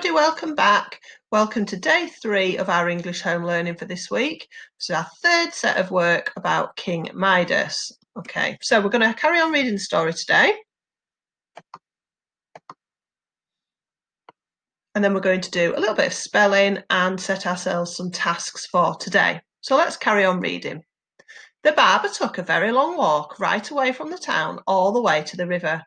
everybody, welcome back. Welcome to day 3 of our English home learning for this week. This is our third set of work about King Midas. Okay, so we're going to carry on reading the story today. And then we're going to do a little bit of spelling and set ourselves some tasks for today. So let's carry on reading. The barber took a very long walk right away from the town all the way to the river.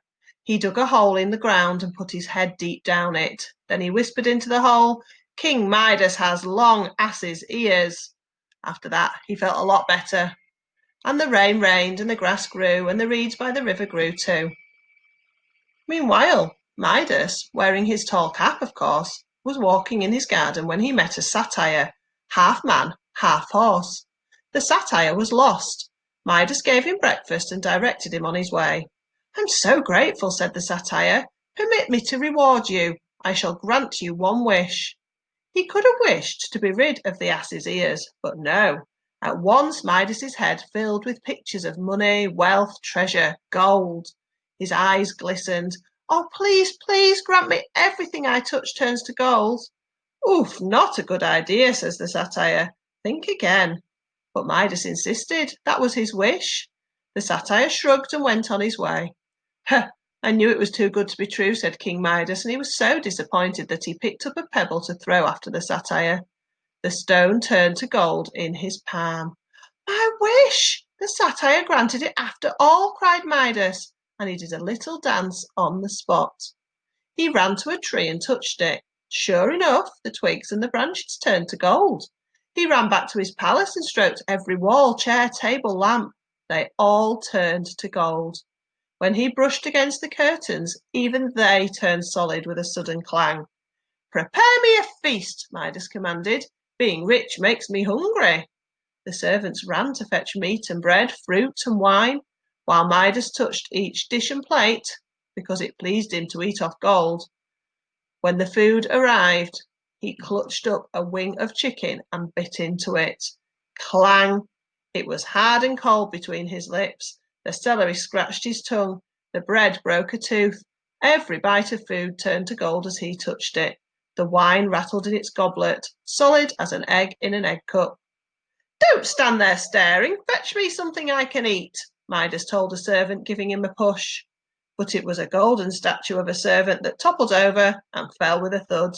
He dug a hole in the ground and put his head deep down it. Then he whispered into the hole, "King Midas has long ass's ears." After that, he felt a lot better. And the rain rained, and the grass grew, and the reeds by the river grew too. Meanwhile, Midas, wearing his tall cap, of course, was walking in his garden when he met a satyr, half man, half horse. The satyr was lost. Midas gave him breakfast and directed him on his way. "I'm so grateful," said the satyr. "Permit me to reward you. I shall grant you one wish." He could have wished to be rid of the ass's ears, but no. At once Midas's head filled with pictures of money, wealth, treasure, gold. His eyes glistened. "Oh, please, please grant me everything I touch turns to gold." "Oof, not a good idea," says the satyr. "Think again." But Midas insisted. That was his wish. The satyr shrugged and went on his way. "Huh, I knew it was too good to be true," said King Midas, and he was so disappointed that he picked up a pebble to throw after the satyr. The stone turned to gold in his palm. "My wish! The satyr granted it after all," cried Midas, and he did a little dance on the spot. He ran to a tree and touched it. Sure enough, the twigs and the branches turned to gold. He ran back to his palace and stroked every wall, chair, table, lamp. They all turned to gold. When he brushed against the curtains, even they turned solid with a sudden clang. "Prepare me a feast," Midas commanded. "Being rich makes me hungry." The servants ran to fetch meat and bread, fruit and wine, while Midas touched each dish and plate, because it pleased him to eat off gold. When the food arrived, he clutched up a wing of chicken and bit into it. Clang! It was hard and cold between his lips. The celery scratched his tongue. The bread broke a tooth. Every bite of food turned to gold as he touched it. The wine rattled in its goblet, solid as an egg in an egg cup. "Don't stand there staring. Fetch me something I can eat," Midas told a servant, giving him a push. But it was a golden statue of a servant that toppled over and fell with a thud.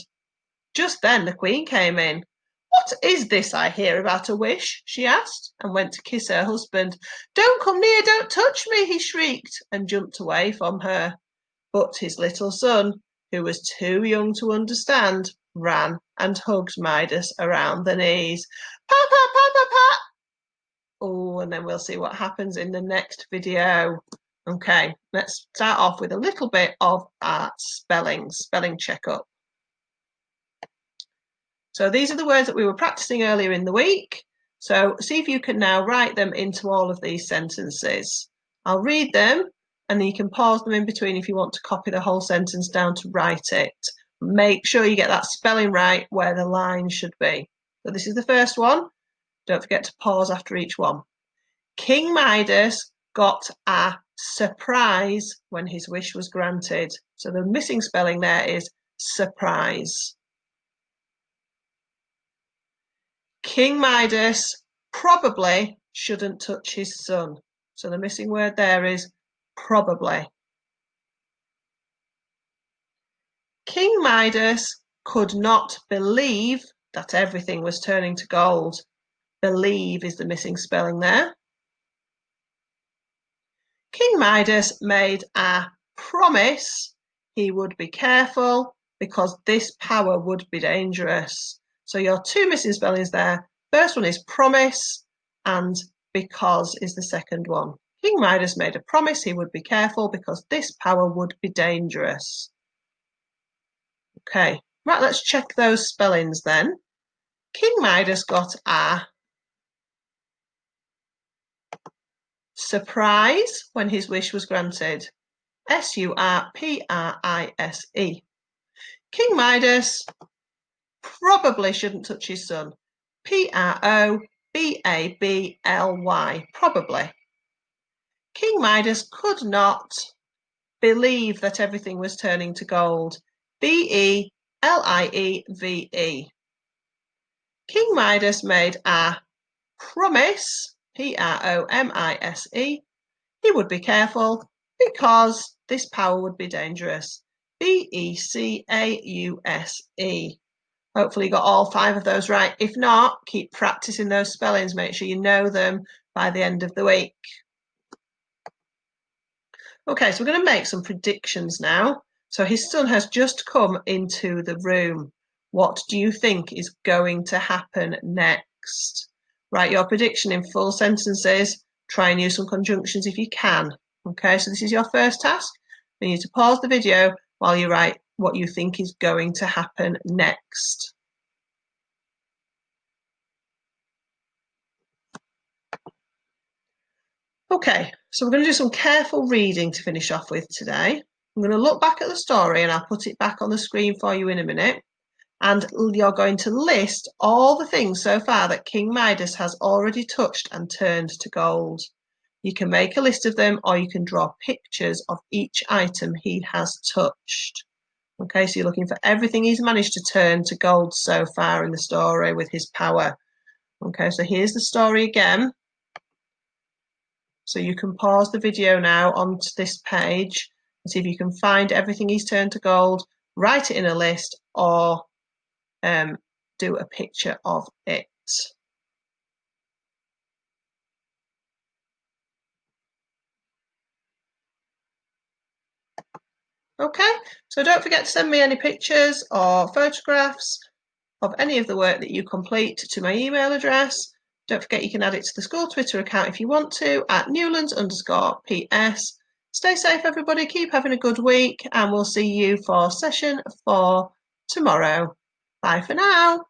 Just then the queen came in. "What is this I hear about a wish?" she asked, and went to kiss her husband. "Don't come near, don't touch me," he shrieked, and jumped away from her. But his little son, who was too young to understand, ran and hugged Midas around the knees. "Papa, papa, papa!" Oh, and then we'll see what happens in the next video. Okay, let's start off with a little bit of our spelling checkup. So these are the words that we were practicing earlier in the week. So see if you can now write them into all of these sentences. I'll read them and then you can pause them in between if you want to copy the whole sentence down to write it. Make sure you get that spelling right where the line should be. So this is the first one. Don't forget to pause after each one. King Midas got a surprise when his wish was granted. So the missing spelling there is surprise. King Midas probably shouldn't touch his son. So the missing word there is probably. King Midas could not believe that everything was turning to gold. Believe is the missing spelling there. King Midas made a promise he would be careful because this power would be dangerous. So your two missing spellings there. First one is promise and because is the second one. King Midas made a promise he would be careful because this power would be dangerous. Okay, right, let's check those spellings then. King Midas got a surprise when his wish was granted. Surprise. King Midas probably shouldn't touch his son. Probably. Probably. King Midas could not believe that everything was turning to gold. Lieve. King Midas made a promise, Promise, he would be careful because this power would be dangerous, Because. Hopefully you got all 5 of those right. If not, keep practicing those spellings. Make sure you know them by the end of the week. Okay, so we're going to make some predictions now. So his son has just come into the room. What do you think is going to happen next? Write your prediction in full sentences. Try and use some conjunctions if you can. Okay, so this is your first task. You need to pause the video while you write what you think is going to happen next. Okay, so we're going to do some careful reading to finish off with today. I'm going to look back at the story and I'll put it back on the screen for you in a minute. And you're going to list all the things so far that King Midas has already touched and turned to gold. You can make a list of them or you can draw pictures of each item he has touched. Okay, so you're looking for everything he's managed to turn to gold so far in the story with his power. Okay, so here's the story again. So you can pause the video now onto this page and see if you can find everything he's turned to gold, write it in a list, or do a picture of it. Okay, so don't forget to send me any pictures or photographs of any of the work that you complete to my email address. Don't forget you can add it to the school Twitter account if you want to, at Newlands_PS. Stay safe, everybody. Keep having a good week, and we'll see you for session 4 tomorrow. Bye for now.